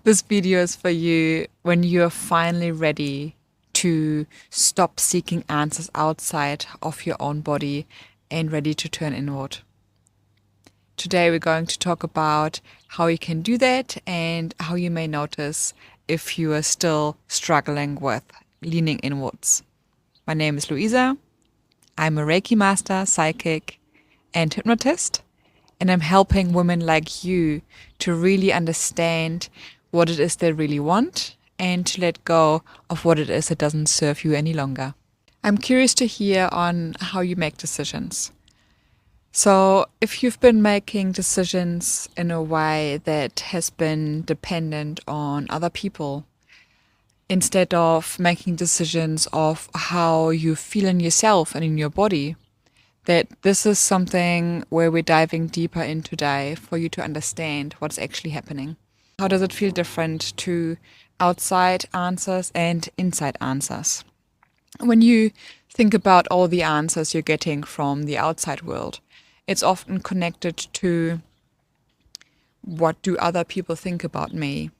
This video is for you when you're finally ready to stop seeking answers outside of your own body and ready to turn inward. Today, we're going to talk about how you can do that and how you may notice if you are still struggling with leaning inwards. My name is Luisa. I'm a Reiki master, psychic, and hypnotist, and I'm helping women like you to really understand what it is they really want and to let go of what it is that doesn't serve you any longer. I'm curious to hear on how you make decisions. So, if you've been making decisions in a way that has been dependent on other people, instead of making decisions of how you feel in yourself and in your body, that this is something where we're diving deeper in today for you to understand what's actually happening. How does it feel different to outside answers and inside answers? When you think about all the answers you're getting from the outside world, it's often connected to what do other people think about me,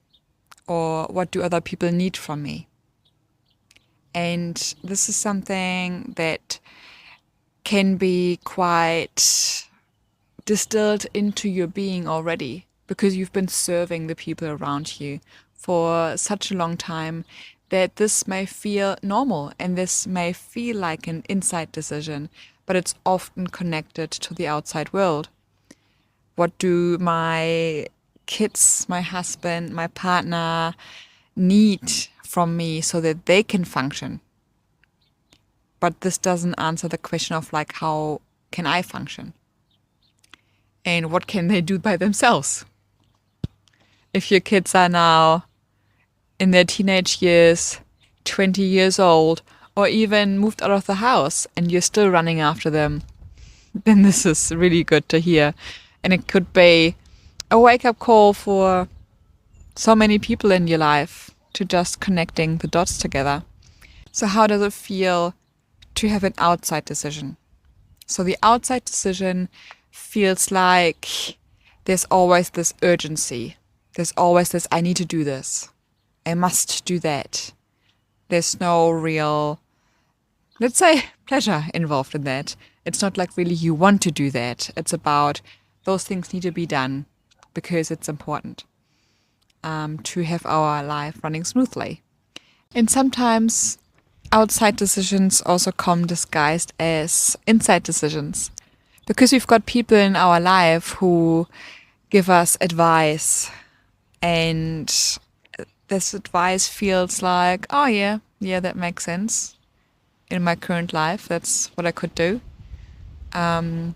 or what do other people need from me. And this is something that can be quite distilled into your being already, because you've been serving the people around you for such a long time that this may feel normal and this may feel like an inside decision, but it's often connected to the outside world. What do my kids, my husband, my partner need from me so that they can function? But this doesn't answer the question of like, how can I function? And what can they do by themselves? If your kids are now in their teenage years, 20 years old, or even moved out of the house and you're still running after them, then this is really good to hear. And it could be a wake-up call for so many people in your life to just connecting the dots together. So how does it feel to have an outside decision? So the outside decision feels like there's always this urgency. There's always this, I need to do this. I must do that. There's no real, let's say, pleasure involved in that. It's not like really you want to do that. It's about those things need to be done because it's important to have our life running smoothly. And sometimes outside decisions also come disguised as inside decisions, because we've got people in our life who give us advice, and this advice feels like, oh yeah, that makes sense. In my current life, that's what I could do. But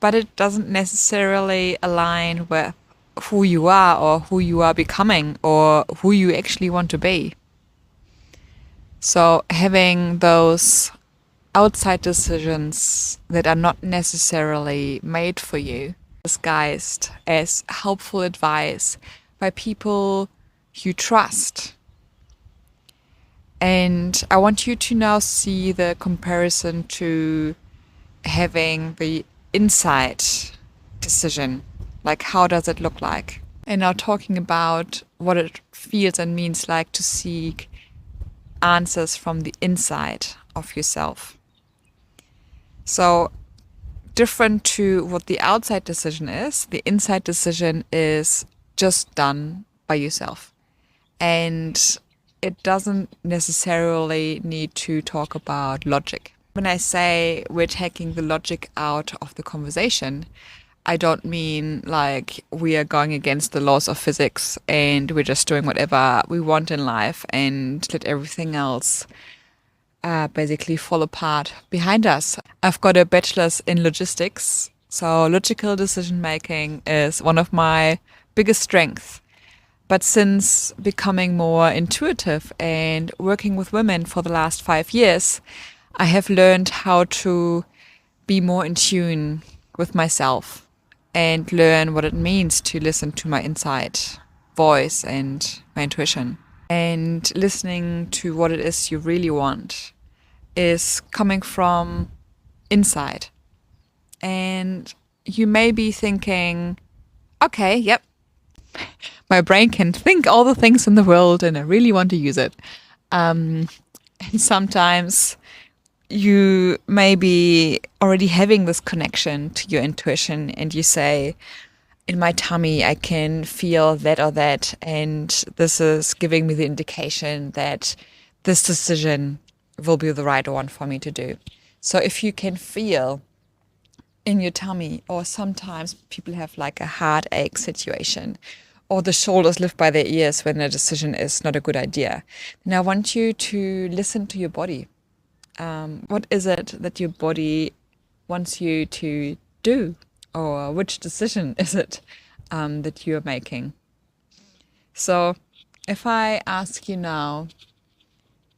it doesn't necessarily align with who you are or who you are becoming or who you actually want to be. So having those outside decisions that are not necessarily made for you, disguised as helpful advice by people you trust. And I want you to now see the comparison to having the inside decision. Like, how does it look like? And now talking about what it feels and means like to seek answers from the inside of yourself. So different to what the outside decision is, the inside decision is just done by yourself. And it doesn't necessarily need to talk about logic. When I say we're taking the logic out of the conversation, I don't mean like we are going against the laws of physics and we're just doing whatever we want in life and let everything else basically fall apart behind us. I've got a bachelor's in logistics, so logical decision making is one of my biggest strengths. But since becoming more intuitive and working with women for the last 5 years, I have learned how to be more in tune with myself and learn what it means to listen to my inside voice and my intuition. And listening to what it is you really want is coming from inside. And you may be thinking, okay, yep, My brain can think all the things in the world and I really want to use it. And sometimes you may be already having this connection to your intuition and you say, in my tummy, I can feel that or that. And this is giving me the indication that this decision will be the right one for me to do. So if you can feel in your tummy, or sometimes people have like a heartache situation, or the shoulders lift by their ears when a decision is not a good idea, then I want you to listen to your body. What is it that your body wants you to do? Or which decision is it that you're making? So if I ask you now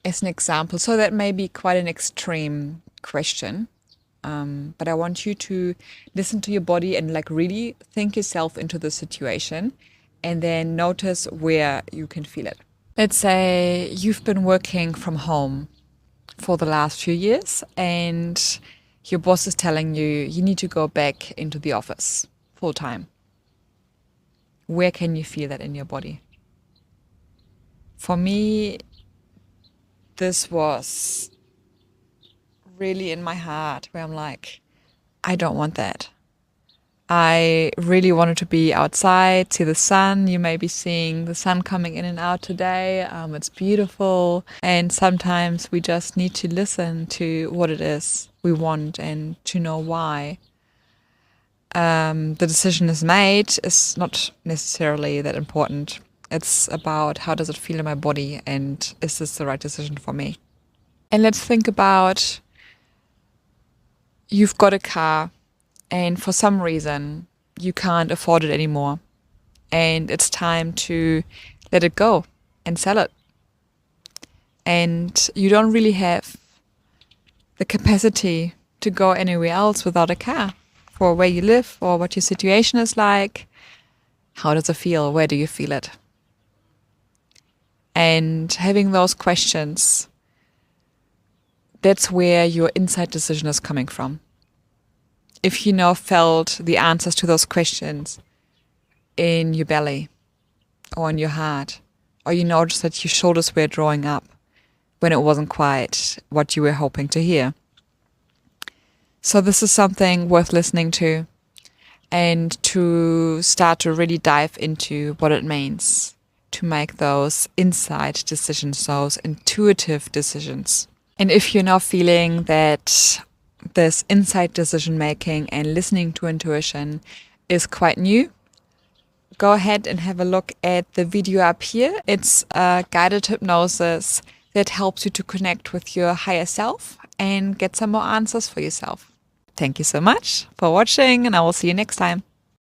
as an example, so that may be quite an extreme question, but I want you to listen to your body and like really think yourself into the situation and then notice where you can feel it. Let's say you've been working from home for the last few years and your boss is telling you you need to go back into the office full time. Where can you feel that in your body? For me, this was really in my heart where I'm like, I don't want that. I really wanted to be outside, see the sun. You may be seeing the sun coming in and out today. It's beautiful. And sometimes we just need to listen to what it is we want and to know why. The decision is made is not necessarily that important. It's about how does it feel in my body and is this the right decision for me? And let's think about you've got a car and for some reason you can't afford it anymore and it's time to let it go and sell it. And you don't really have the capacity to go anywhere else without a car for where you live or what your situation is like. How does it feel? Where do you feel it? And having those questions, that's where your inside decision is coming from. If you now felt the answers to those questions in your belly or in your heart, or you noticed that your shoulders were drawing up when it wasn't quite what you were hoping to hear. So this is something worth listening to and to start to really dive into what it means to make those inside decisions, those intuitive decisions. And if you're now feeling that this inside decision making and listening to intuition is quite new, go ahead and have a look at the video up here. It's a guided hypnosis that helps you to connect with your higher self and get some more answers for yourself. Thank you so much for watching and I will see you next time.